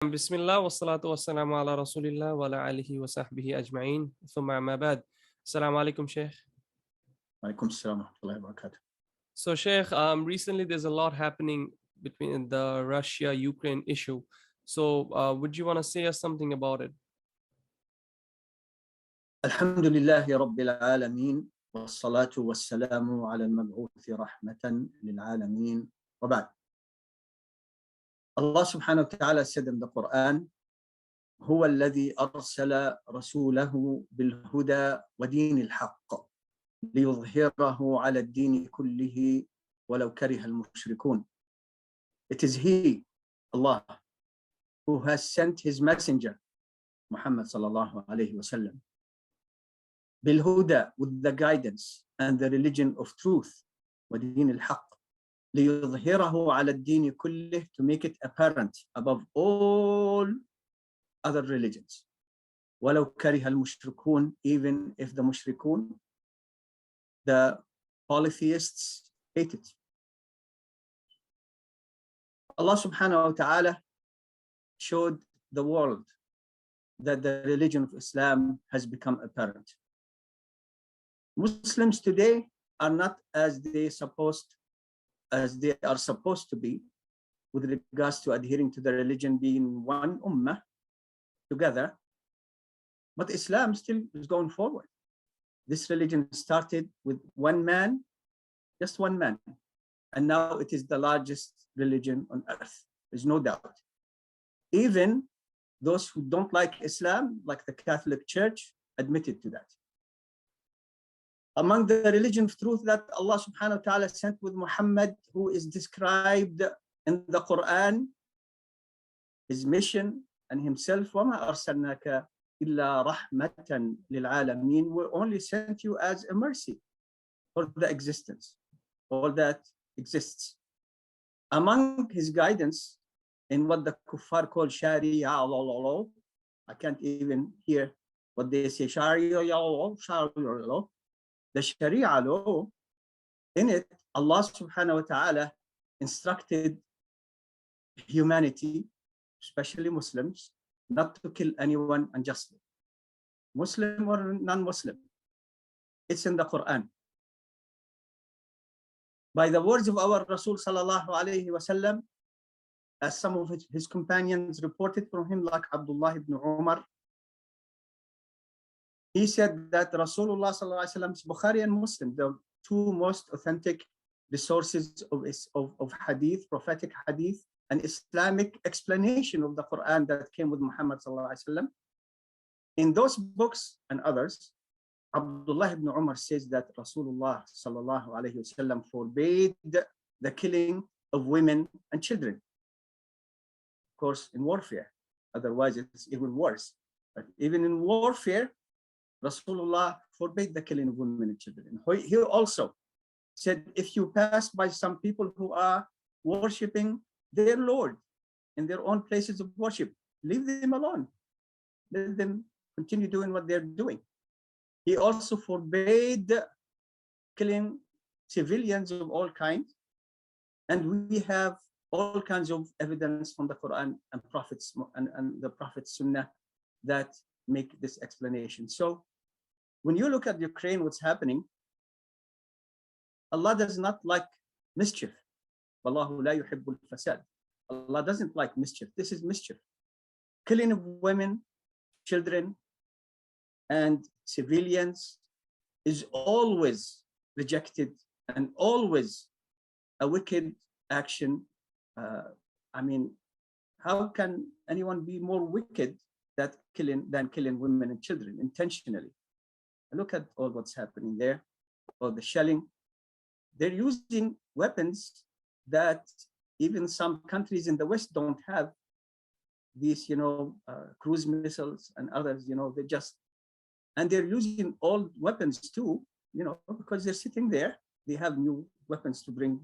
Bismillah wa salatu wa salamu ala Rasulillah wa ala alihi wa sahbihi ajma'in. Thumma amma ba'd. Assalamu alaikum, Shaykh. Alaikum assalam wa rahmatullahi wa barakatuh. So, Shaykh, recently there's a lot happening between the Russia-Ukraine issue. So, would you want to say us something about it? Alhamdulillahi Rabbil Alameen, wassalatu wassalamu ala al-mab'uthi rahmatan lil alameen, wa ba'd. Allah subhanahu wa ta'ala said in the Quran, هو الذي أرسل رسوله بالهدى ودين الحق ليظهره على الدين كله ولو كره المشركون. It is He, Allah, who has sent His messenger, Muhammad sallallahu alayhi wa sallam, بالهدى, with the guidance and the religion of truth, ودين الحق, ليظهره على الدين كله, to make it apparent above all other religions. ولو كره المشركون, even if the mushrikun, the polytheists, hate it. Allah subhanahu wa ta'ala showed the world that the religion of Islam has become apparent. Muslims today are not as they are supposed to be with regards to adhering to the religion, being one ummah together, but Islam still is going forward. This religion started with one man, just one man, and now it is the largest religion on earth. There's no doubt. Even those who don't like Islam, like the Catholic Church, admitted to that. Among the religion of truth that Allah subhanahu wa ta'ala sent with Muhammad, who is described in the Quran, his mission and himself, وَمَا أَرْسَلْنَاكَ إِلَّا رَحْمَةً لِلْعَالَمِينَ, we only sent you as a mercy for the existence, all that exists. Among his guidance in what the kuffar call Sharia law, I can't even hear what they say, Sharia law, the Sharia law, in it, Allah subhanahu wa ta'ala instructed humanity, especially Muslims, not to kill anyone unjustly, Muslim or non-Muslim. It's in the Quran. By the words of our Rasul sallallahu alayhi wa sallam, as some of his companions reported from him, like Abdullah ibn Umar, he said that Rasulullah sallallahu alayhi wa sallam's Bukhari and Muslim, the two most authentic resources of hadith, prophetic hadith, and Islamic explanation of the Quran that came with Muhammad sallallahu alayhi wa sallam. In those books and others, Abdullah ibn Umar says that Rasulullah sallallahu alayhi wa sallam forbade the killing of women and children. Of course, in warfare, otherwise it's even worse. But even in warfare, Rasulullah forbade the killing of women and children. He also said, if you pass by some people who are worshipping their Lord in their own places of worship, leave them alone. Let them continue doing what they're doing. He also forbade killing civilians of all kinds. And we have all kinds of evidence from the Quran and prophets and the Prophet's Sunnah that make this explanation. So when you look at Ukraine, what's happening, Allah does not like mischief. Wallahu la yuhibbul fasad. Allah doesn't like mischief. This is mischief. Killing of women, children, and civilians is always rejected and always a wicked action. I mean, how can anyone be more wicked than killing women and children intentionally? Look at all what's happening there, all the shelling. They're using weapons that even some countries in the West don't have. These, cruise missiles and others, and they're using old weapons too, because they're sitting there. They have new weapons to bring,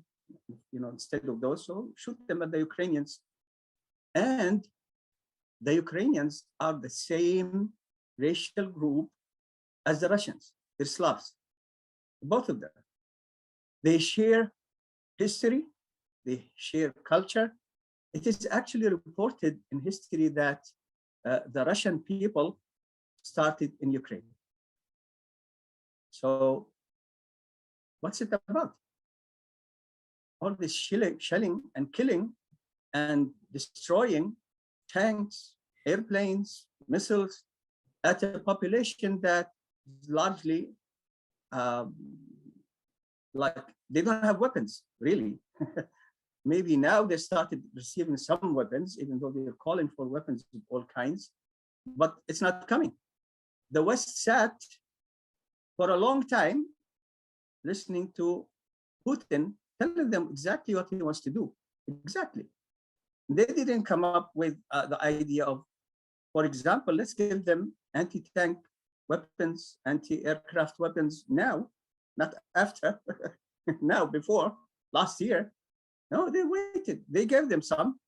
instead of those. So shoot them at the Ukrainians. And the Ukrainians are the same racial group as the Russians. They're Slavs, both of them. They share history, they share culture, It is actually reported in history that the Russian people started in Ukraine. So what's it about? All this shelling and killing and destroying tanks, airplanes, missiles at a population that is largely like they don't have weapons, really. Maybe now they started receiving some weapons, even though they're calling for weapons of all kinds, but it's not coming. The West sat for a long time listening to Putin, telling them exactly what he wants to do. Exactly. They didn't come up with the idea of, for example, let's give them anti-tank weapons, anti-aircraft weapons now, not after, now, before, last year. No, they waited. They gave them some.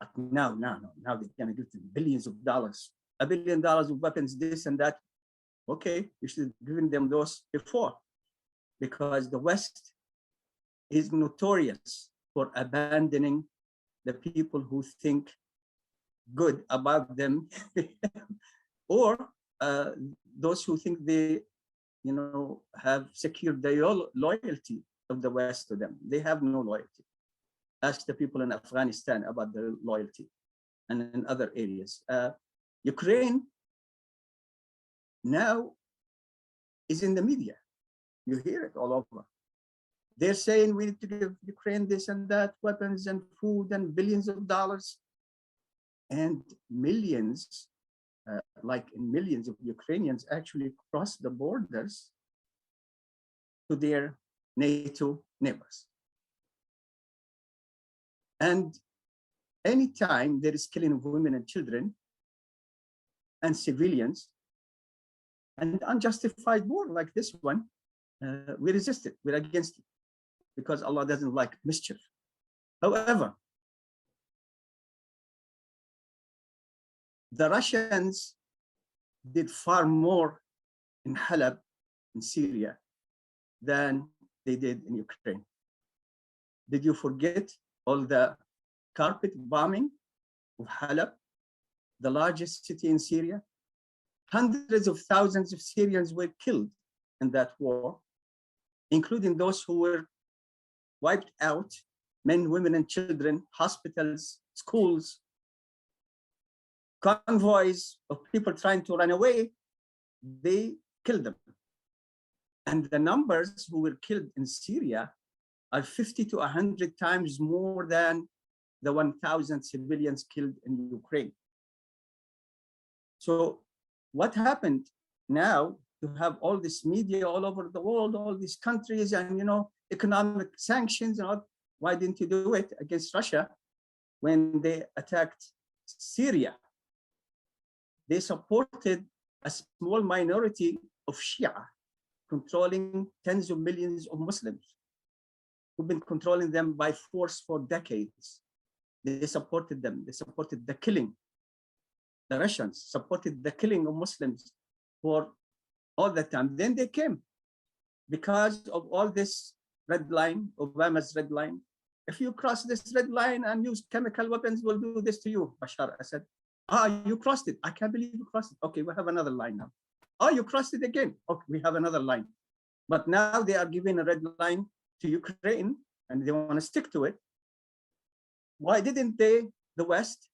But now they're going to give them billions of dollars, $1 billion of weapons, this and that. Okay, you should have given them those before, because the West is notorious for abandoning the people who think good about them, or those who think they, have secured the loyalty of the West to them. They have no loyalty. Ask the people in Afghanistan about their loyalty, and in other areas. Ukraine now is in the media. You hear it all over. They're saying we need to give Ukraine this and that, weapons and food and billions of dollars. And millions, millions of Ukrainians actually cross the borders to their NATO neighbors. And anytime there is killing of women and children and civilians and unjustified war like this one, we resist it, we're against it, because Allah doesn't like mischief. However, the Russians did far more in Halab, in Syria, than they did in Ukraine. Did you forget all the carpet bombing of Halab, the largest city in Syria? Hundreds of thousands of Syrians were killed in that war, including those who were wiped out, men, women, and children, hospitals, schools, convoys of people trying to run away. They killed them. And the numbers who were killed in Syria are 50 to 100 times more than the 1,000 civilians killed in Ukraine. So what happened now to have all this media all over the world, all these countries, and economic sanctions and all? Why didn't you do it against Russia when they attacked Syria? They supported a small minority of Shia controlling tens of millions of Muslims who've been controlling them by force for decades. They supported them. They supported the killing. The Russians supported the killing of Muslims for all the time. Then they came because of all this red line, Obama's red line. If you cross this red line and use chemical weapons, we'll do this to you, Bashar Assad. You crossed it. I can't believe you crossed it. Okay, we have another line now. You crossed it again. Okay, we have another line. But now they are giving a red line to Ukraine and they want to stick to it. Why didn't they, the West,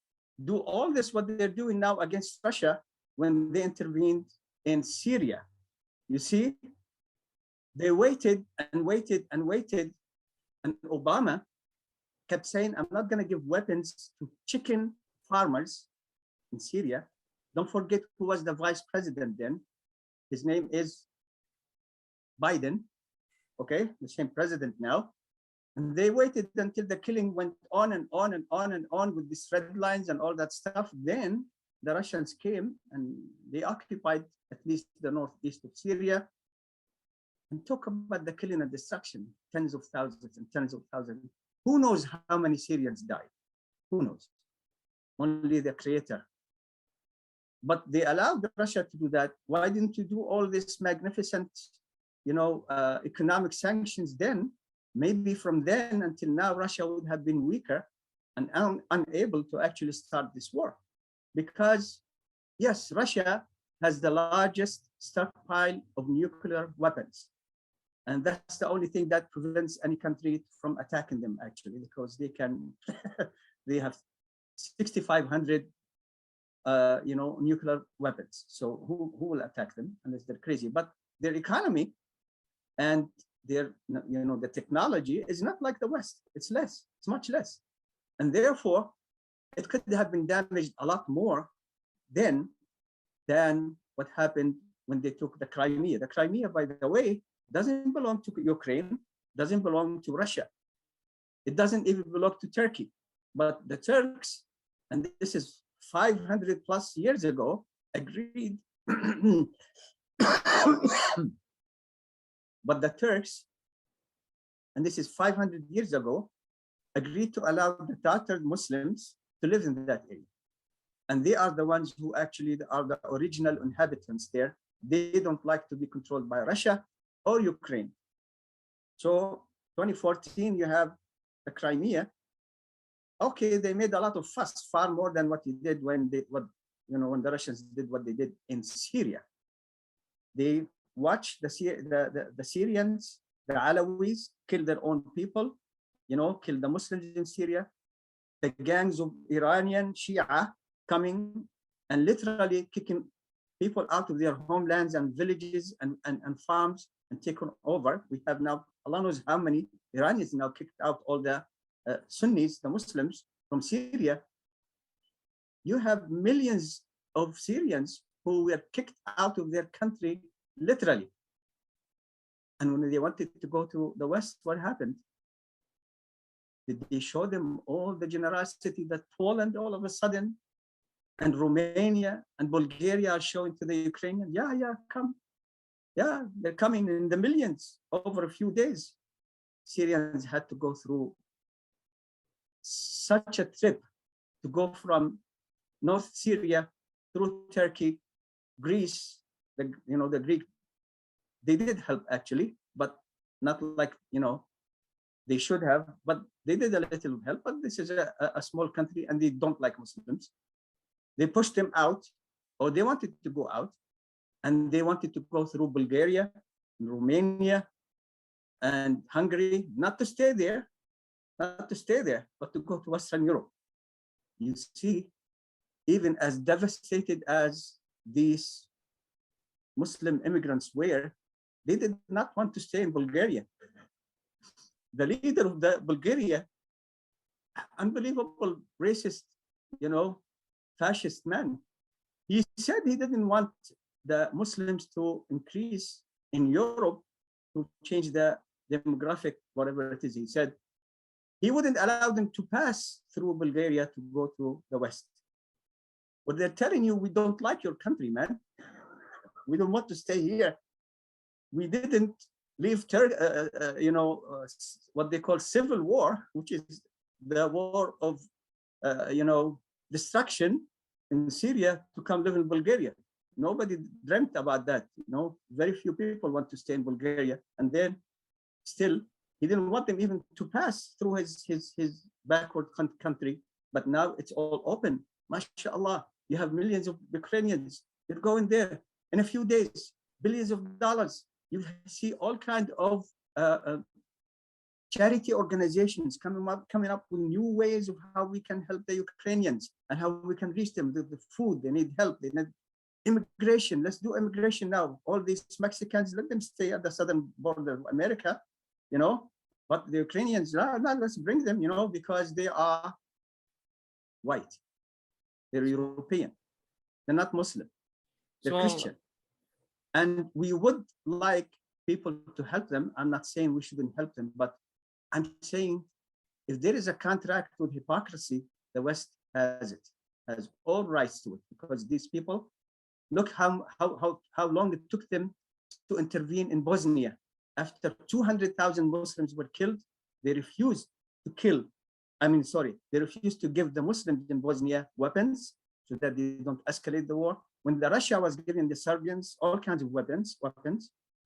do all this, what they're doing now against Russia when they intervened in Syria? You see, they waited and waited and waited. And Obama kept saying, I'm not going to give weapons to chicken farmers in Syria. Don't forget who was the vice president then. His name is Biden, okay, the same president now. And they waited until the killing went on and on and on and on with these red lines and all that stuff. Then the Russians came and they occupied at least the northeast of Syria. And talk about the killing and destruction, tens of thousands and tens of thousands. Who knows how many Syrians died? Who knows? Only the Creator. But they allowed Russia to do that. Why didn't you do all this magnificent, economic sanctions then? Maybe from then until now, Russia would have been weaker and unable to actually start this war. Because, yes, Russia has the largest stockpile of nuclear weapons. And that's the only thing that prevents any country from attacking them, actually, because they can, they have 6,500 nuclear weapons. So who will attack them unless they're crazy? But their economy and their, the technology is not like the West. It's less, it's much less. And therefore, it could have been damaged a lot more then than what happened when they took the Crimea. The Crimea, by the way, doesn't belong to Ukraine, doesn't belong to Russia. It doesn't even belong to Turkey. But the Turks, and this is 500 plus years ago, agreed. But the Turks, and this is 500 years ago, agreed to allow the Tatar Muslims to live in that area. And they are the ones who actually are the original inhabitants there. They don't like to be controlled by Russia or Ukraine. So 2014, you have the Crimea. Okay, they made a lot of fuss, far more than what he did when when the Russians did what they did in Syria. They watched the Syrians, the Alawis, kill their own people, kill the Muslims in Syria. The gangs of Iranian Shia coming and literally kicking people out of their homelands and villages and farms and taken over. We have now, Allah knows how many Iranians now kicked out all the Sunnis, the Muslims from Syria. You have millions of Syrians who were kicked out of their country, literally. And when they wanted to go to the West, what happened? Did they show them all the generosity that Poland all of a sudden and Romania and Bulgaria are showing to the Ukrainians? Yeah, come. Yeah, they're coming in the millions over a few days. Syrians had to go through such a trip to go from North Syria through Turkey, Greece, the Greek. They did help actually, but not like, they should have, but they did a little help. But this is a small country and they don't like Muslims. They pushed them out, or they wanted to go out, and they wanted to go through Bulgaria, Romania, and Hungary, not to stay there, but to go to Western Europe. You see, even as devastated as these Muslim immigrants were, they did not want to stay in Bulgaria. The leader of the Bulgaria, unbelievable racist, fascist man. He said he didn't want the Muslims to increase in Europe to change the demographic, whatever it is. He said he wouldn't allow them to pass through Bulgaria to go to the West. But they're telling you, we don't like your country, man. We don't want to stay here. We didn't leave what they call civil war, which is the war of, destruction in Syria to come live in Bulgaria. Nobody dreamt about that. Very few people want to stay in Bulgaria. And then still, he didn't want them even to pass through his backward country. But now it's all open. MashaAllah, you have millions of Ukrainians. You're going there in a few days, billions of dollars. You see all kinds of charity organizations coming up with new ways of how we can help the Ukrainians and how we can reach them with the food. They need help. They need immigration. Let's do immigration now. All these Mexicans, let them stay at the southern border of America, But the Ukrainians, let's bring them, because they are white. They're European. They're not Muslim. They're Christian. And we would like people to help them. I'm not saying we shouldn't help them, but I'm saying if there is a contract with hypocrisy, the West has all rights to it, because these people, look how long it took them to intervene in Bosnia. After 200,000 Muslims were killed, they refused to they refused to give the Muslims in Bosnia weapons so that they don't escalate the war. When Russia was giving the Serbians all kinds of weapons,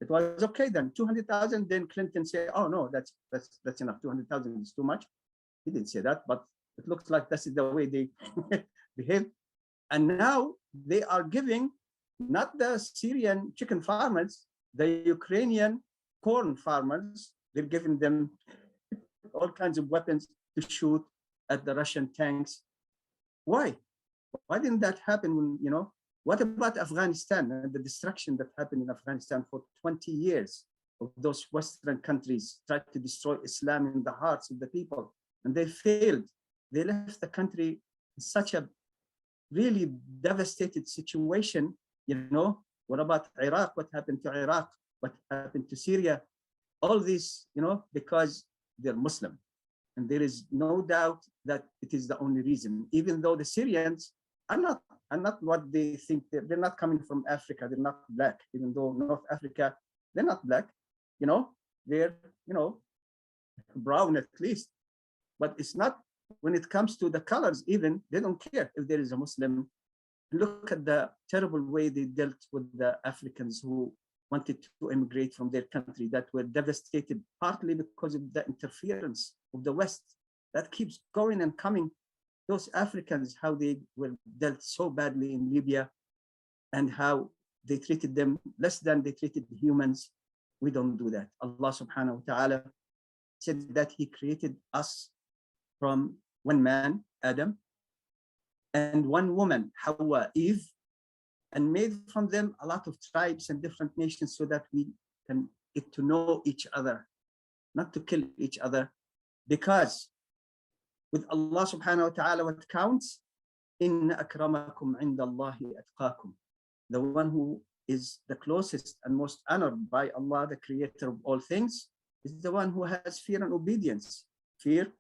it was okay then. 200,000. Then Clinton said, "Oh no, that's enough. 200,000 is too much." He didn't say that, but It looks like that's the way they behave. And now they are giving not the Syrian chicken farmers, the Ukrainian corn farmers, they're giving them all kinds of weapons to shoot at the Russian tanks. Why? Why didn't that happen when, what about Afghanistan and the destruction that happened in Afghanistan for 20 years of those Western countries tried to destroy Islam in the hearts of the people, and they failed. They left the country in such a really devastated situation. What about Iraq? What happened to Iraq? What happened to Syria? All this, because they're Muslim. And there is no doubt that it is the only reason, even though the Syrians are not what they think. They're not coming from Africa. They're not black, even though North Africa, they're not black. They're, brown at least. But it's not, when it comes to the colors, even, they don't care if there is a Muslim. Look at the terrible way they dealt with the Africans who wanted to immigrate from their country, that were devastated partly because of the interference of the West that keeps going and coming. Those Africans, how they were dealt so badly in Libya, and how they treated them less than they treated humans. We don't do that. Allah subhanahu wa ta'ala said that he created us from one man, Adam, and one woman, Hawa, Eve, and made from them a lot of tribes and different nations so that we can get to know each other, not to kill each other. Because with Allah subhanahu wa ta'ala, what counts? Inna akramakum indallahi atqakum. The one who is the closest and most honored by Allah, the creator of all things, is the one who has fear and obedience. Fear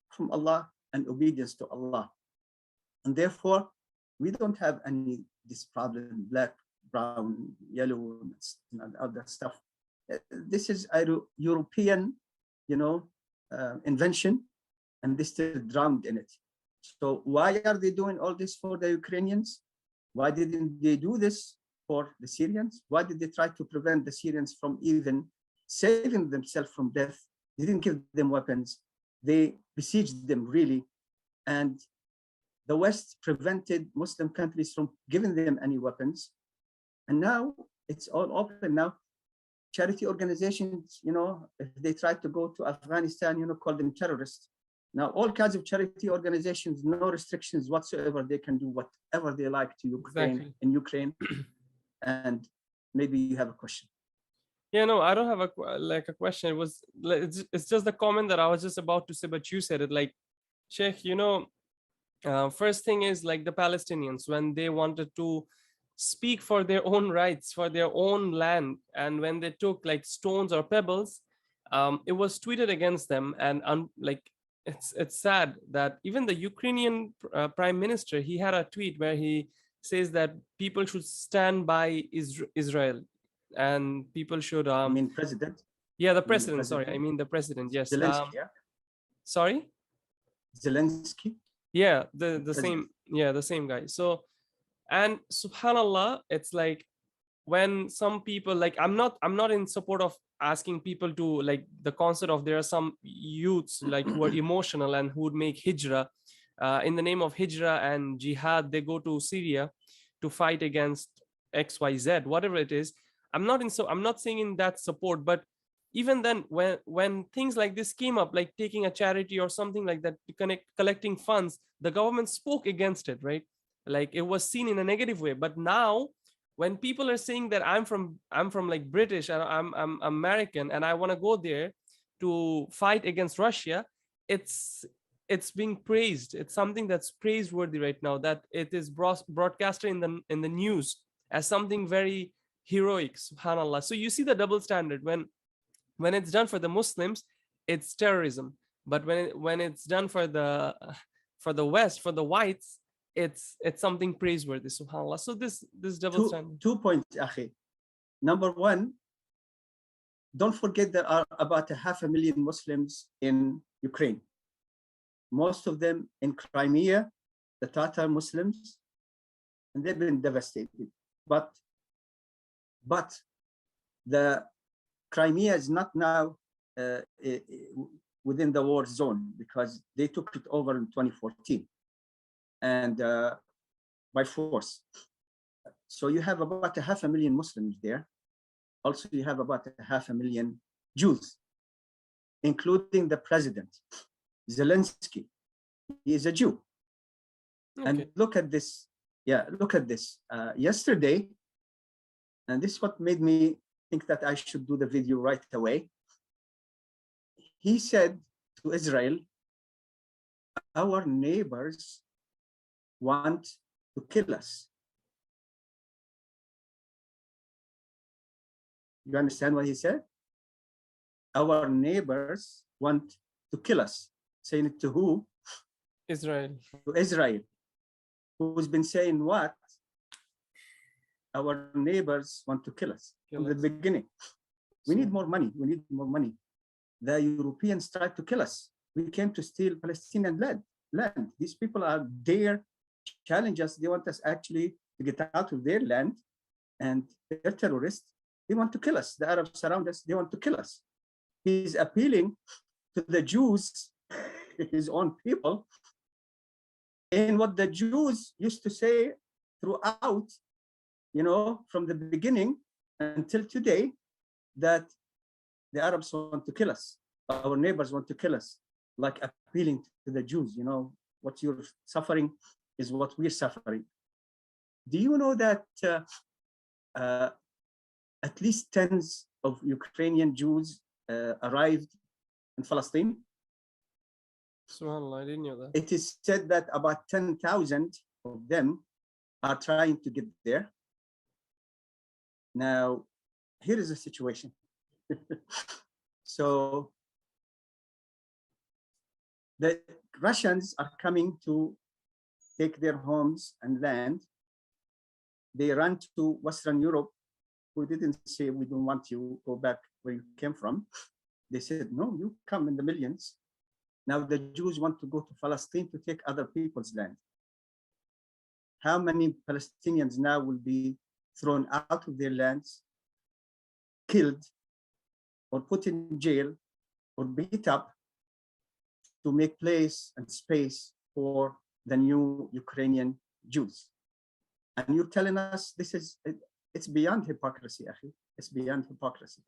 from Allah and obedience to Allah. And therefore, we don't have any this problem, black, brown, yellow, and other stuff. This is a European, invention, and they still drowned in it. So why are they doing all this for the Ukrainians? Why didn't they do this for the Syrians? Why did they try to prevent the Syrians from even saving themselves from death? They didn't give them weapons. They besieged them, really. And the West prevented Muslim countries from giving them any weapons. And now it's all open. Now, charity organizations, if they try to go to Afghanistan, call them terrorists. Now, all kinds of charity organizations, no restrictions whatsoever. They can do whatever they like to Ukraine, Exactly. in Ukraine. And maybe you have a question. Yeah, no, I don't have a question. It's just the comment that I was just about to say, but you said it. Like, Sheikh, first thing is, like, the Palestinians, when they wanted to speak for their own rights, for their own land, and when they took like stones or pebbles, it was tweeted against them. And it's sad that even the Ukrainian prime minister, he had a tweet where he says that people should stand by Israel, and people should I mean, president. yeah, the president, sorry, I mean the president, yes. Zelensky, yeah? Sorry? Zelensky. Yeah, the same, yeah, the same guy. So, and subhanallah, it's like, when some people, like, I'm not in support of asking people to, like, the concept of, there are some youths like who are emotional and who would make hijrah, in the name of hijrah and jihad, they go to Syria to fight against XYZ, whatever it is. I'm not saying in that support, but even then, when things like this came up, like taking a charity or something like that, collecting funds, the government spoke against it, right? Like, it was seen in a negative way. But now, when people are saying that I'm from like British, and I'm American, and I want to go there to fight against Russia, it's being praised. It's something that's praiseworthy right now, that it is broadcasted in the news as something very heroic, subhanallah. So you see the double standard. When it's done for the Muslims, it's terrorism. But when it's done for the West, for the whites, it's something praiseworthy, subhanallah. So this double standard. 2 points, Akhi. Number one, don't forget there are about 500,000 Muslims in Ukraine. Most of them in Crimea, the Tatar Muslims, and they've been devastated. But the Crimea is not now within the war zone because they took it over in 2014 and by force. So you have about 500,000 Muslims there. Also, you have about 500,000 Jews, including the president, Zelensky. He is a Jew. Okay. And look at this. Yeah, look at this. Yesterday, and this is what made me think that I should do the video right away. He said to Israel, our neighbors want to kill us. You understand what he said? Our neighbors want to kill us. Saying it to who? Israel. To Israel, who's been saying what? Our neighbors want to kill us from the beginning. We need more money. We need more money. The Europeans tried to kill us. We came to steal Palestinian land. These people are there, challenge us. They want us actually to get out of their land, and they're terrorists. They want to kill us. The Arabs surround us. They want to kill us. He's appealing to the Jews, his own people, and what the Jews used to say throughout, from the beginning until today, that the Arabs want to kill us. Our neighbors want to kill us, like appealing to the Jews, what you're suffering is what we're suffering. Do you know that at least tens of Ukrainian Jews arrived in Palestine? SubhanAllah, I didn't know that. It is said that about 10,000 of them are trying to get there. Now, here is the situation. So the Russians are coming to take their homes and land. They run to Western Europe, who didn't say, we don't want you, go back where you came from. They said, no, you come in the millions. Now the Jews want to go to Palestine to take other people's land. How many Palestinians now will be thrown out of their lands, killed, or put in jail, or beat up to make place and space for the new Ukrainian Jews? And you're telling us this is, it's beyond hypocrisy, Akhi. It's beyond hypocrisy.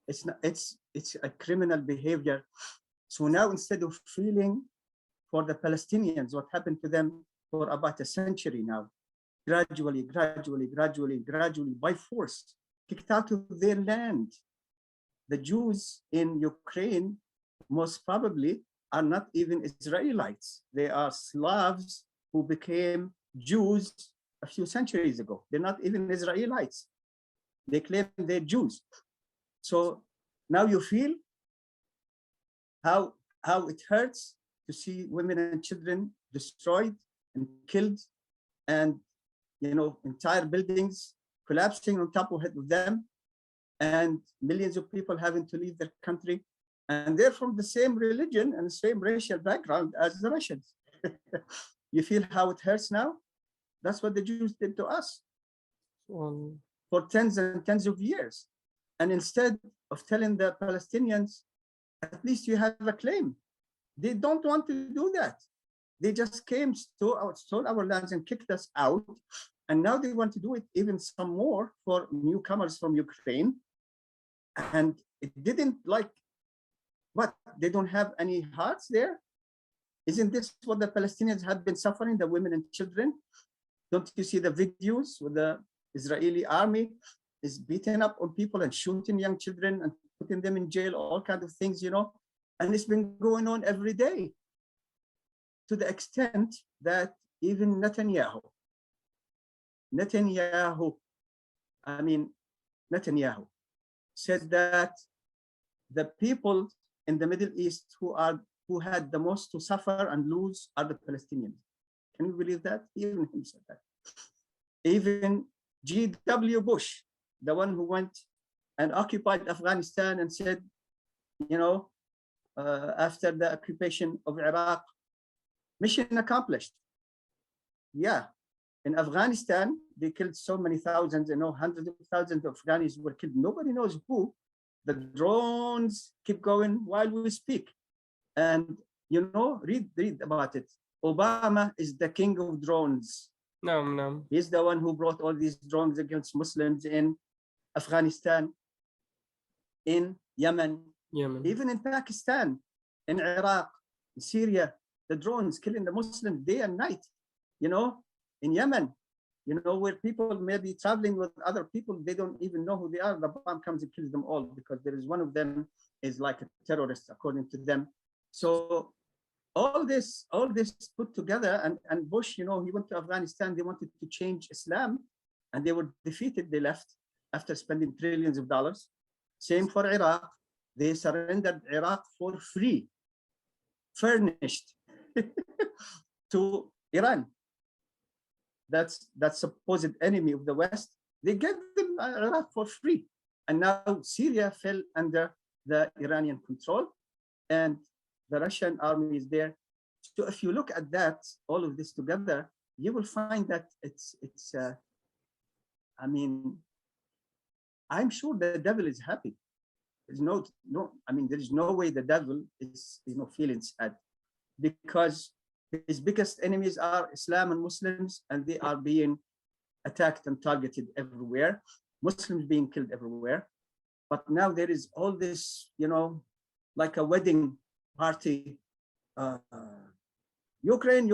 It's a criminal behavior. So now, instead of feeling for the Palestinians, what happened to them for about a century now, gradually, by force, kicked out of their land. The Jews in Ukraine, most probably, are not even Israelites. They are Slavs who became Jews a few centuries ago. They're not even Israelites. They claim they're Jews. So now you feel how it hurts to see women and children destroyed and killed, and entire buildings collapsing on top of them, and millions of people having to leave their country, and they're from the same religion and the same racial background as the Russians. You feel how it hurts now? That's what the Jews did to us for tens and tens of years. And instead of telling the Palestinians, at least you have a claim, they don't want to do that. They just came, stole our lands and kicked us out. And now they want to do it even some more for newcomers from Ukraine. And it didn't what? They don't have any hearts there? Isn't this what the Palestinians have been suffering, the women and children? Don't you see the videos where the Israeli army is beating up on people and shooting young children and putting them in jail, all kinds of things, And it's been going on every day, to the extent that even Netanyahu said that the people in the Middle East who had the most to suffer and lose are the Palestinians. Can you believe that? Even him said that. Even G.W. Bush, the one who went and occupied Afghanistan and said, after the occupation of Iraq, mission accomplished. Yeah, in Afghanistan, they killed so many thousands, hundreds of thousands of Afghans were killed. Nobody knows who, The drones keep going while we speak. And read about it. Obama is the king of drones. No, no. He's the one who brought all these drones against Muslims in Afghanistan, in Yemen, Yemen. even in Pakistan, in Iraq, in Syria. The drones killing the Muslims day and night. In Yemen, where people may be traveling with other people, they don't even know who they are. The bomb comes and kills them all because there is one of them is like a terrorist, according to them. So all this put together, and Bush, he went to Afghanistan. They wanted to change Islam, and they were defeated. They left after spending trillions of dollars. Same for Iraq. They surrendered Iraq for free, furnished to Iran. That's supposed enemy of the West. They gave them Iraq for free, and now Syria fell under the Iranian control, and the Russian army is there. So if you look at that, all of this together, you will find that it's. I mean, I'm sure the devil is happy. There's no. I mean, there is no way the devil is feeling sad, because his biggest enemies are Islam and Muslims, and they are being attacked and targeted everywhere. Muslims being killed everywhere. But now there is all this, like a wedding party. Ukraine.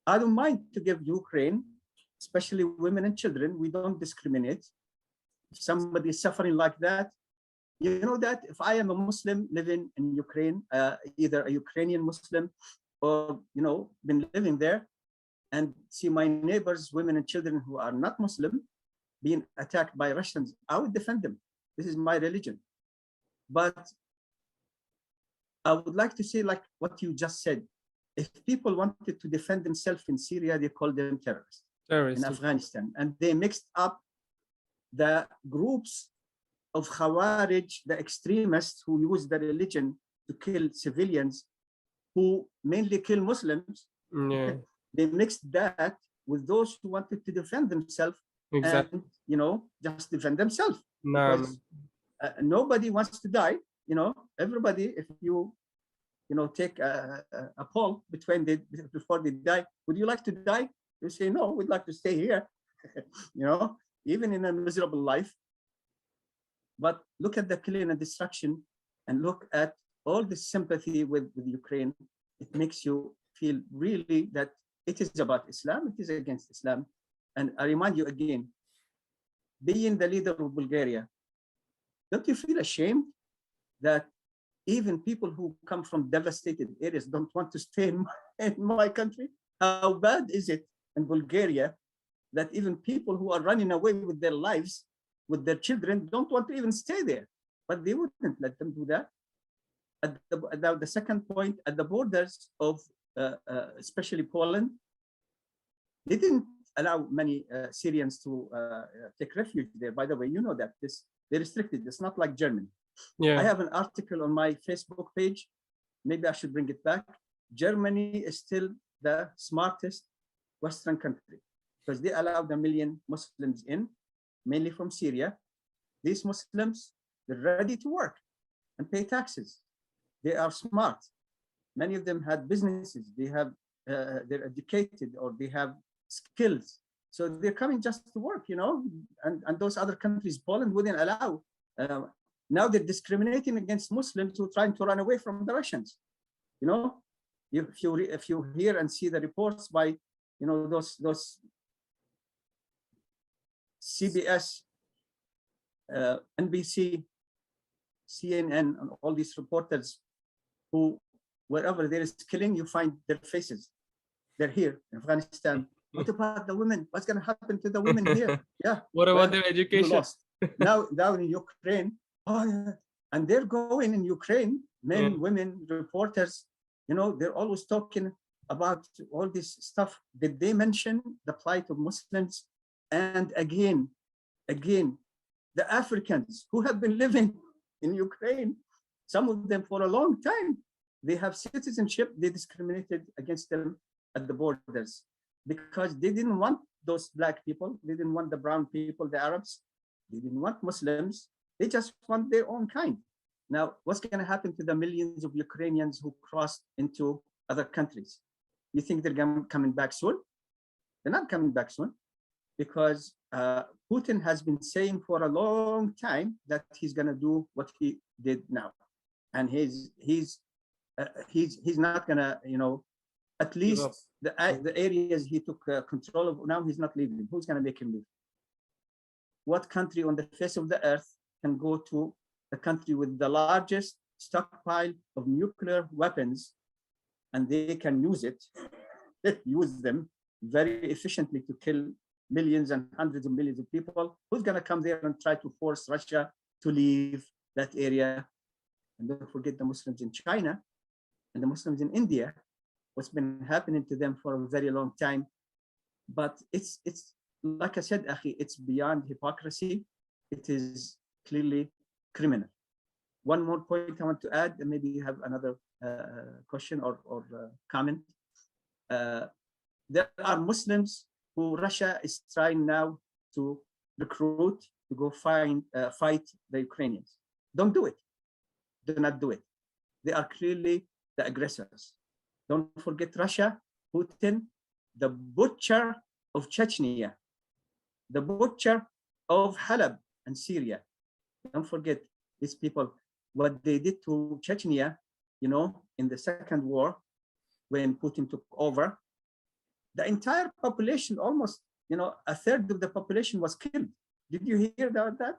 I don't mind to give Ukraine, especially women and children. We don't discriminate. If somebody is suffering like that, that if I am a Muslim living in Ukraine, either a Ukrainian Muslim or, been living there, and see my neighbors, women and children who are not Muslim, being attacked by Russians, I would defend them. This is my religion. But I would like to say, like what you just said, if people wanted to defend themselves in Syria, they called them terrorists. In Afghanistan. And they mixed up the groups of Khawarij, the extremists who use the religion to kill civilians, who mainly kill Muslims. Yeah. They mixed that with those who wanted to defend themselves. Exactly. And, just defend themselves. No. Because nobody wants to die. Everybody, if you, take a poll before they die, would you like to die? You say, no, we'd like to stay here, even in a miserable life. But look at the killing and destruction, and look at all the sympathy with Ukraine. It makes you feel really that it is about Islam, it is against Islam. And I remind you again, being the leader of Bulgaria, don't you feel ashamed that even people who come from devastated areas don't want to stay in my country? How bad is it in Bulgaria that even people who are running away with their lives, with their children, don't want to even stay there? But they wouldn't let them do that. At the second point, at the borders of especially Poland, they didn't allow many Syrians to take refuge there. By the way, you know that they restricted. It's not like Germany. Yeah. I have an article on my Facebook page. Maybe I should bring it back. Germany is still the smartest Western country because they allowed 1 million Muslims in, mainly from Syria. These Muslims, they're ready to work and pay taxes. They are smart. Many of them had businesses. They're educated, or they have skills. So they're coming just to work, and those other countries, Poland wouldn't allow. Now they're discriminating against Muslims who are trying to run away from the Russians. If you hear and see the reports by, those CBS, NBC, CNN, and all these reporters who, wherever there is killing, you find their faces. They're here in Afghanistan. What about the women? What's going to happen to the women here? Yeah. What about their education? Lost. Now in Ukraine, and they're going in Ukraine, men, women, reporters, they're always talking about all this stuff. Did they mention the plight of Muslims? And again, the Africans who have been living in Ukraine, some of them for a long time, they have citizenship. They discriminated against them at the borders because they didn't want those black people. They didn't want the brown people, the Arabs. They didn't want Muslims. They just want their own kind. Now, what's going to happen to the millions of Ukrainians who crossed into other countries? You think they're coming back soon? They're not coming back soon, because Putin has been saying for a long time that he's going to do what he did now, and he's not going to, at least the areas he took control of now, he's not leaving. Who's going to make him leave? What country on the face of the earth can go to the country with the largest stockpile of nuclear weapons, and they can use them very efficiently to kill millions and hundreds of millions of people? Who's going to come there and try to force Russia to leave that area? And don't forget the Muslims in China and the Muslims in India, what's been happening to them for a very long time. But it's like I said, Akhi, it's beyond hypocrisy. It is clearly criminal. One more point I want to add, and maybe you have another question or comment. There are Muslims who Russia is trying now to recruit to go fight the Ukrainians. Don't do it. Do not do it. They are clearly the aggressors. Don't forget Russia, Putin, the butcher of Chechnya, the butcher of Halab and Syria. Don't forget these people, what they did to Chechnya, in the second war, when Putin took over. The entire population, almost, a third of the population was killed. Did you hear about that?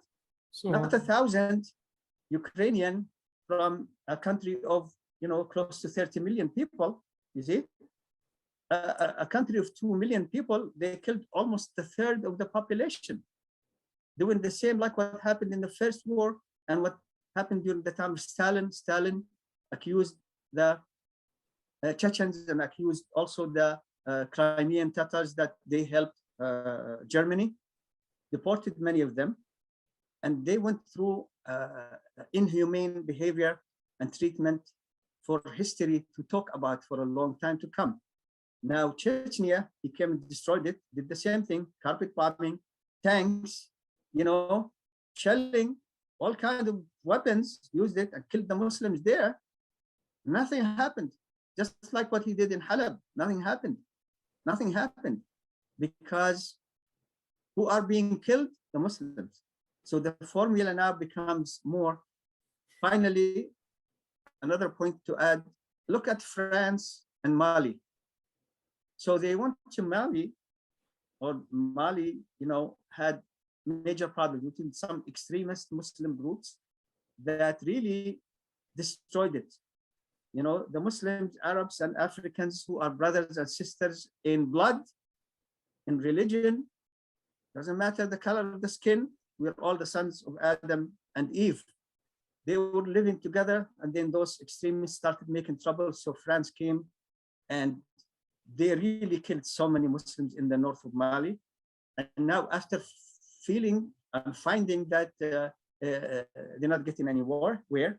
So, not 1,000 Ukrainian from a country of, close to 30 million people, you see? A country of 2 million people, they killed almost a third of the population. Doing the same like what happened in the first war and what happened during the time of Stalin. Stalin accused the Chechens and accused also the Crimean Tatars that they helped Germany, deported many of them, and they went through inhumane behavior and treatment for history to talk about for a long time to come. Now Chechnya, he came and destroyed it, did the same thing, carpet bombing, tanks, shelling, all kinds of weapons, used it and killed the Muslims there. Nothing happened. Just like what he did in Halab, nothing happened. Nothing happened, because who are being killed? The Muslims. So the formula now becomes more. Finally, another point to add, look at France and Mali. So they went to Mali, or Mali, had major problems between some extremist Muslim groups that really destroyed it. The Muslims, Arabs, and Africans who are brothers and sisters in blood, in religion, doesn't matter the color of the skin, we're all the sons of Adam and Eve. They were living together, and then those extremists started making trouble. So France came, and they really killed so many Muslims in the north of Mali. And now, after feeling and finding that they're not getting any war, they're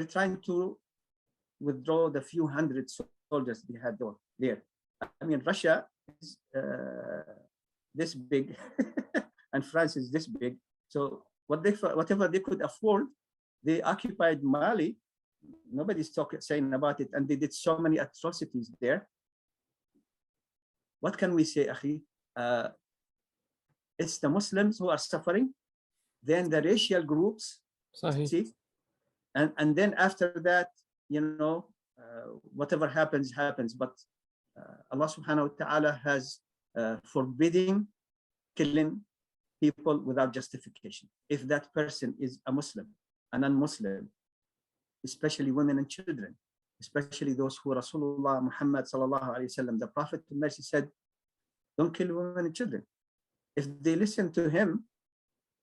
trying to withdraw the few hundred soldiers they had there. I mean, Russia is this big, and France is this big. So whatever they could afford, they occupied Mali. Nobody's saying about it, and they did so many atrocities there. What can we say, Akhi? It's the Muslims who are suffering, then the racial groups, see, and then after that, whatever happens. But Allah subhanahu wa ta'ala has forbidding killing people without justification. If that person is a Muslim, a non-Muslim, especially women and children, especially those who Rasulullah Muhammad sallallahu alaihi wasallam, the Prophet of mercy, said, don't kill women and children. If they listen to him,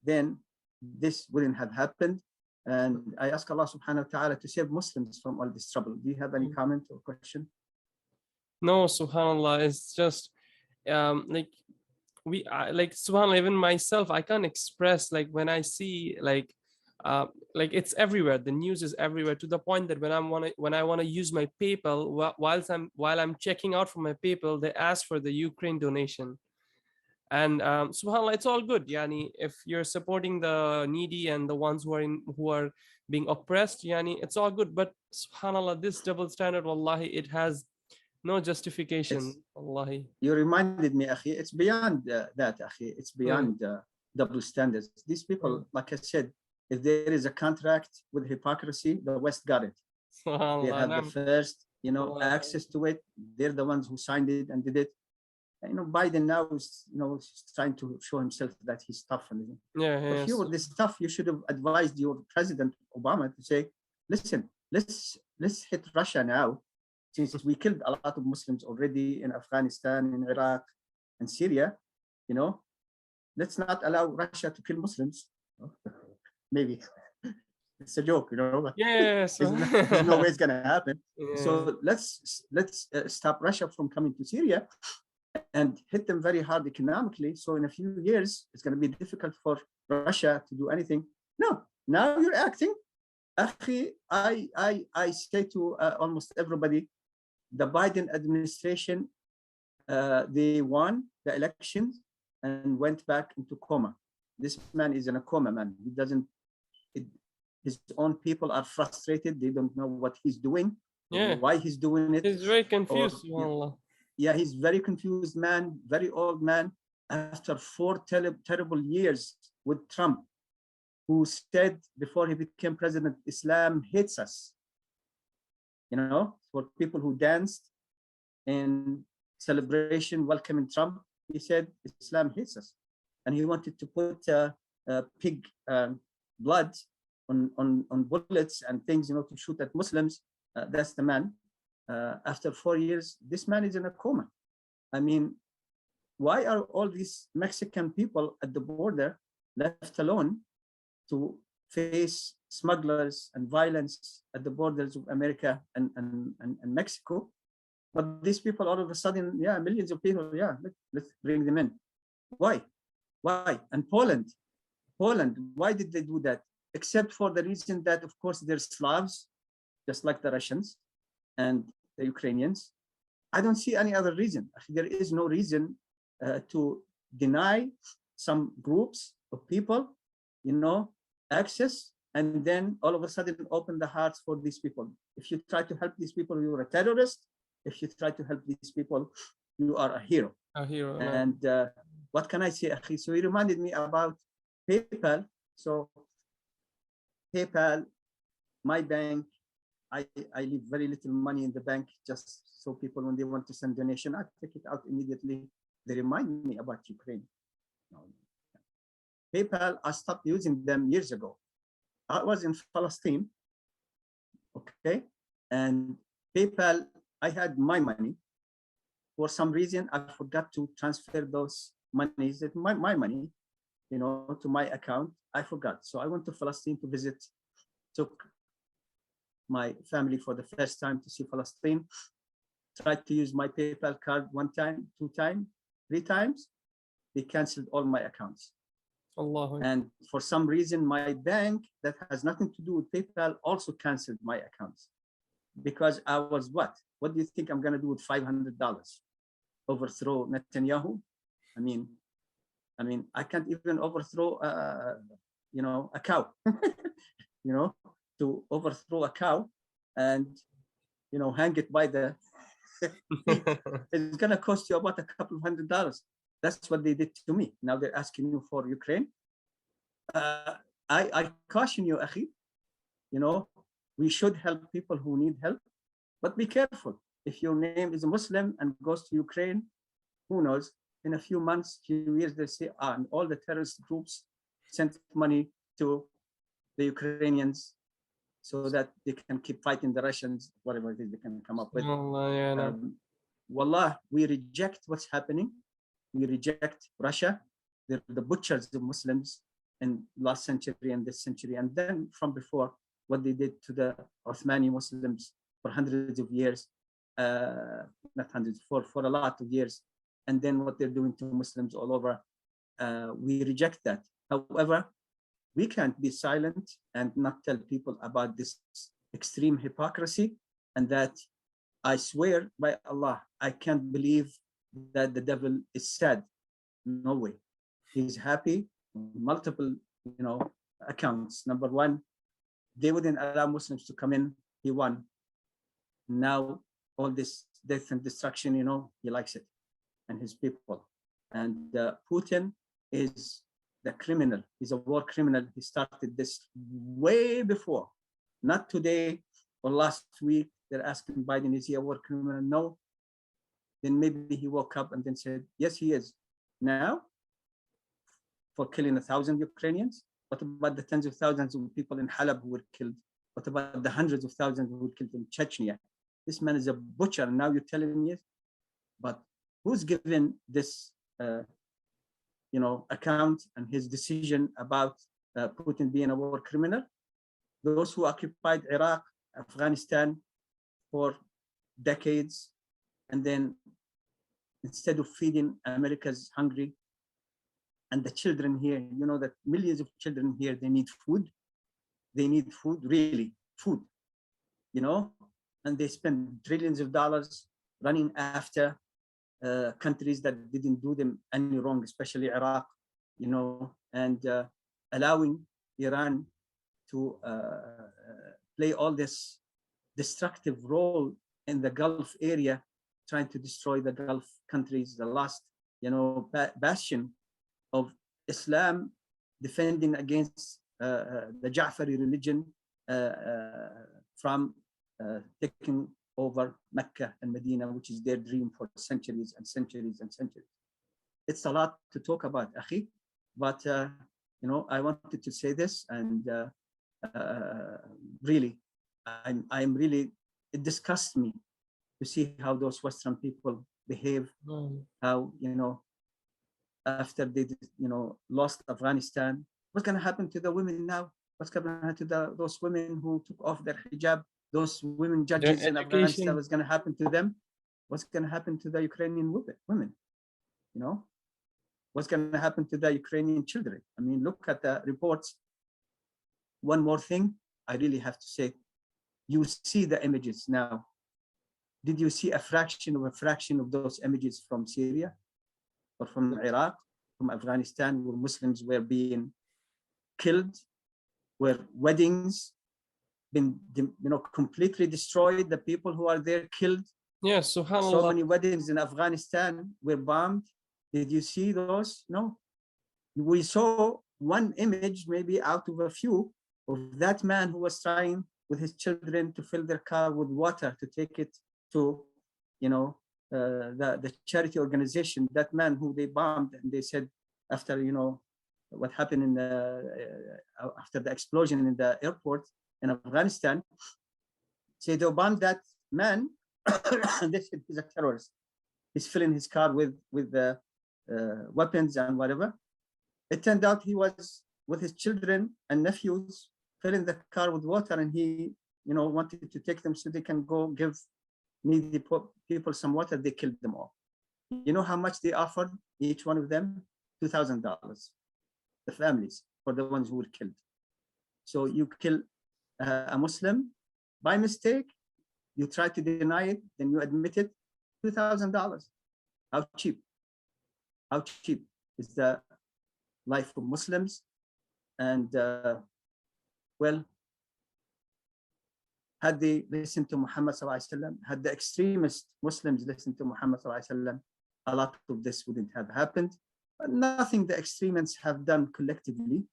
then this wouldn't have happened. And I ask Allah subhanahu wa ta'ala to save Muslims from all this trouble. Do you have any comment or question? No, subhanallah, it's just like subhanallah, even myself, I can't express, like, when I see like it's everywhere. The news is everywhere, to the point that when I want to use my PayPal, while I'm checking out for my PayPal, they ask for the Ukraine donation. And subhanallah, it's all good, yani, if you're supporting the needy and the ones who are being oppressed, yani, it's all good. But subhanallah, this double standard, wallahi, it has no justification, It's wallahi. you reminded me, akhi. It's beyond that, akhi. It's Yeah, beyond double standards. These yeah. people, like I said, if there is a contract with hypocrisy, the West got it. They Subhanallah. And have the first, uh, access to it. They're the ones who signed it and did it. Biden now is, trying to show himself that he's tough. And yeah, if you yes. were this tough, you should have advised your President Obama to say, listen, let's hit Russia now, since we killed a lot of Muslims already in Afghanistan, in Iraq, and Syria. You know, let's not allow Russia to kill Muslims. Maybe it's a joke, but Yes. there's no way it's gonna happen. Yeah. So let's stop Russia from coming to Syria and hit them very hard economically. So in a few years, it's going to be difficult for Russia to do anything. No, now you're acting. Akhi, I say to almost everybody, the Biden administration, they won the elections and went back into coma. This man is in a coma, man. He doesn't, his own people are frustrated. They don't know what he's doing, Yeah. why he's doing it, He's very or confused, subhanallah. yeah, he's very confused man, very old man. After four terrible years with Trump, who said before he became president, Islam hates us. For people who danced in celebration welcoming Trump, he said Islam hates us, and he wanted to put pig blood on bullets and things, to shoot at Muslims. That's the man. After 4 years, this man is in a coma. I mean, why are all these Mexican people at the border left alone to face smugglers and violence at the borders of America and Mexico? But these people, all of a sudden, yeah, millions of people, yeah, let's bring them in. Why? Why? And Poland, why did they do that? Except for the reason that, of course, they're Slavs, just like the Russians and the Ukrainians. I don't see any other reason. There is no reason to deny some groups of people, access, and then all of a sudden open the hearts for these people. If you try to help these people, you're a terrorist. If you try to help these people, you are a hero. A hero. No. And what can I say, Akhi? So he reminded me about PayPal. So PayPal, my bank, I leave very little money in the bank just so people, when they want to send donation, I take it out immediately. They remind me about Ukraine. PayPal, I stopped using them years ago. I was in Palestine, okay? And PayPal, I had my money. For some reason, I forgot to transfer those monies, my money, to my account. I forgot. So I went to Palestine to visit, took my family for the first time to see Palestine, tried to use my PayPal card one time, two times, three times. They canceled all my accounts. Allah. And for some reason, my bank that has nothing to do with PayPal also canceled my accounts, because I was what? What do you think I'm going to do with $500? Overthrow Netanyahu? I mean, I can't even overthrow, a cow, to overthrow a cow and, hang it by the feet. It's going to cost you about a couple of $100. That's what they did to me. Now they're asking you for Ukraine. I caution you, Akhi, we should help people who need help, but be careful. If your name is a Muslim and goes to Ukraine, who knows? In a few months, few years, they say, and all the terrorist groups sent money to the Ukrainians so that they can keep fighting the Russians, whatever it is they can come up with. Allah, yeah, no. Wallah, we reject what's happening. We reject Russia. They're the butchers of Muslims in last century and this century. And then from before, what they did to the Ottomani Muslims for hundreds of years, not hundreds, for a lot of years. And then what they're doing to Muslims all over. We reject that. However, we can't be silent and not tell people about this extreme hypocrisy, and that I swear by Allah, I can't believe that the devil is sad No way. He's happy. Multiple, accounts. Number one, they wouldn't allow Muslims to come in. He won. Now all this death and destruction, he likes it, and his people. And Putin is the criminal. He's a war criminal. He started this way before, not today or last week. They're asking Biden, is he a war criminal? No. Then maybe he woke up and then said, yes, he is. Now, for killing 1,000 Ukrainians, what about the tens of thousands of people in Halab who were killed? What about the hundreds of thousands who were killed in Chechnya? This man is a butcher, and now you're telling me, but who's given this, account and his decision about Putin being a war criminal? Those who occupied Iraq, Afghanistan for decades, and then instead of feeding America's hungry, and the children here, that millions of children here, they need food. They need food, really, food, and they spend trillions of dollars running after countries that didn't do them any wrong, especially Iraq, and allowing Iran to play all this destructive role in the Gulf area, trying to destroy the Gulf countries, the last, bastion of Islam, defending against the Ja'fari religion from taking over Mecca and Medina, which is their dream for centuries and centuries and centuries. It's a lot to talk about, Akhi, but I wanted to say this, and really, I'm really, it disgusts me to see how those Western people behave, how, after they, lost Afghanistan, what's going to happen to the women now? What's going to happen to those women who took off their hijab? Those women judges in Afghanistan, what's going to happen to them? What's going to happen to the Ukrainian women? What's going to happen to the Ukrainian children? I mean, look at the reports. One more thing, I really have to say, you see the images now. Did you see a fraction of those images from Syria or from Iraq, from Afghanistan, where Muslims were being killed, where weddings been, completely destroyed, the people who are there killed? Yes, subhanAllah. So many weddings in Afghanistan were bombed. Did you see those? No. We saw one image, maybe out of a few, of that man who was trying with his children to fill their car with water to take it to, the charity organization. That man who they bombed, and they said after, what happened in after the explosion in the airport in Afghanistan, say they bombed that man, and they said he's a terrorist. He's filling his car with weapons and whatever. It turned out he was with his children and nephews filling the car with water, and he, wanted to take them so they can go give needy people some water. They killed them all. You know how much they offered each one of them? $2,000. The families, for the ones who were killed. So you kill a Muslim by mistake, you try to deny it, then you admit it, $2,000. How cheap? How cheap is the life of Muslims? And well, had they listened to Muhammad sallallahu alaihi wasallam, had the extremist Muslims listened to Muhammad sallallahu alaihi wasallam, a lot of this wouldn't have happened. But nothing the extremists have done collectively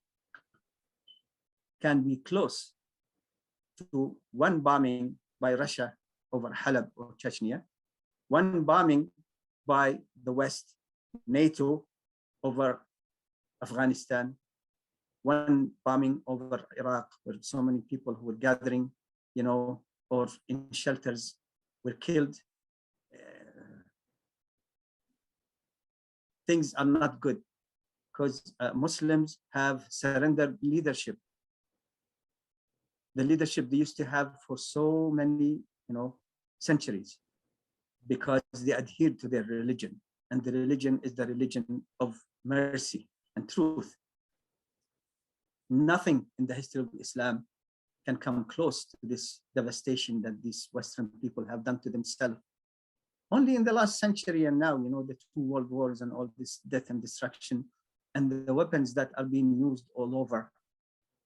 can be close to one bombing by Russia over Halab or Chechnya, one bombing by the West, NATO over Afghanistan, one bombing over Iraq, where so many people who were gathering, or in shelters were killed. Things are not good because Muslims have surrendered leadership. The leadership they used to have for so many, centuries, because they adhered to their religion, and the religion is the religion of mercy and truth. Nothing in the history of Islam can come close to this devastation that these Western people have done to themselves. Only in the last century and now, the two world wars and all this death and destruction and the weapons that are being used all over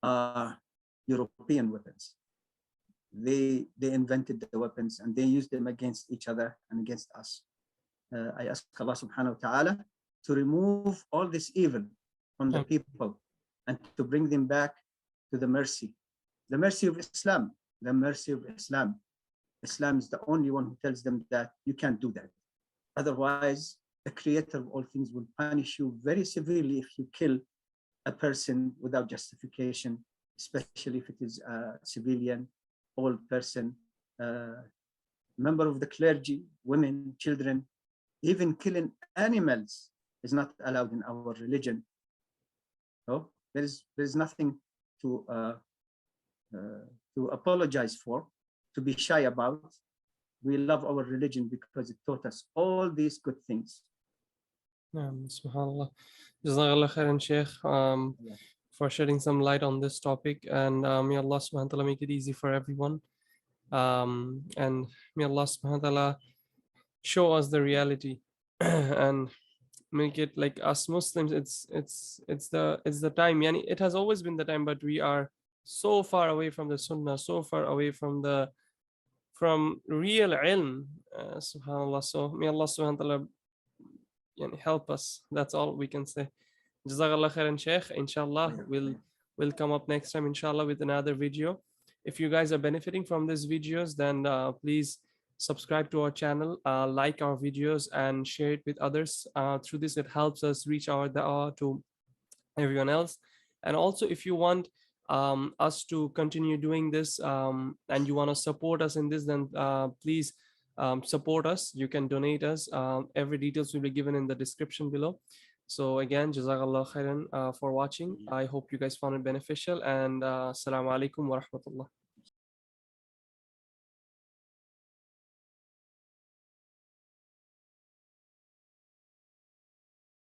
are European weapons. They invented the weapons and they used them against each other and against us. I ask Allah subhanahu wa ta'ala to remove all this evil from the people and to bring them back to the mercy of Islam, the mercy of Islam. Islam is the only one who tells them that you can't do that. Otherwise, the creator of all things will punish you very severely if you kill a person without justification, especially if it is a civilian, old person, member of the clergy, women, children. Even killing animals is not allowed in our religion. So there's nothing to apologize for, to be shy about. We love our religion because it taught us all these good things. Subhanallah. Jazakallah khairan, Shaykh, for shedding some light on this topic, and may Allah subhanahu wa ta'ala make it easy for everyone. And may Allah subhanahu wa ta'ala show us the reality and make it like us Muslims. It's the time. Yani it has always been the time, but we are so far away from the Sunnah, so far away from real ilm. Subhanallah. So may Allah subhanahu wa ta'ala help us. That's all we can say. Jazakallah khairan, Shaykh. Inshallah, we'll come up next time, inshallah, with another video. If you guys are benefiting from these videos, then please subscribe to our channel, like our videos, and share it with others. Through this, it helps us reach our da'wah to everyone else. And also, if you want us to continue doing this, and you want to support us in this, then please support us. You can donate us. Every details will be given in the description below. So again, jazakallah khairan for watching. I hope you guys found it beneficial, and assalamu alaikum wa rahmatullah.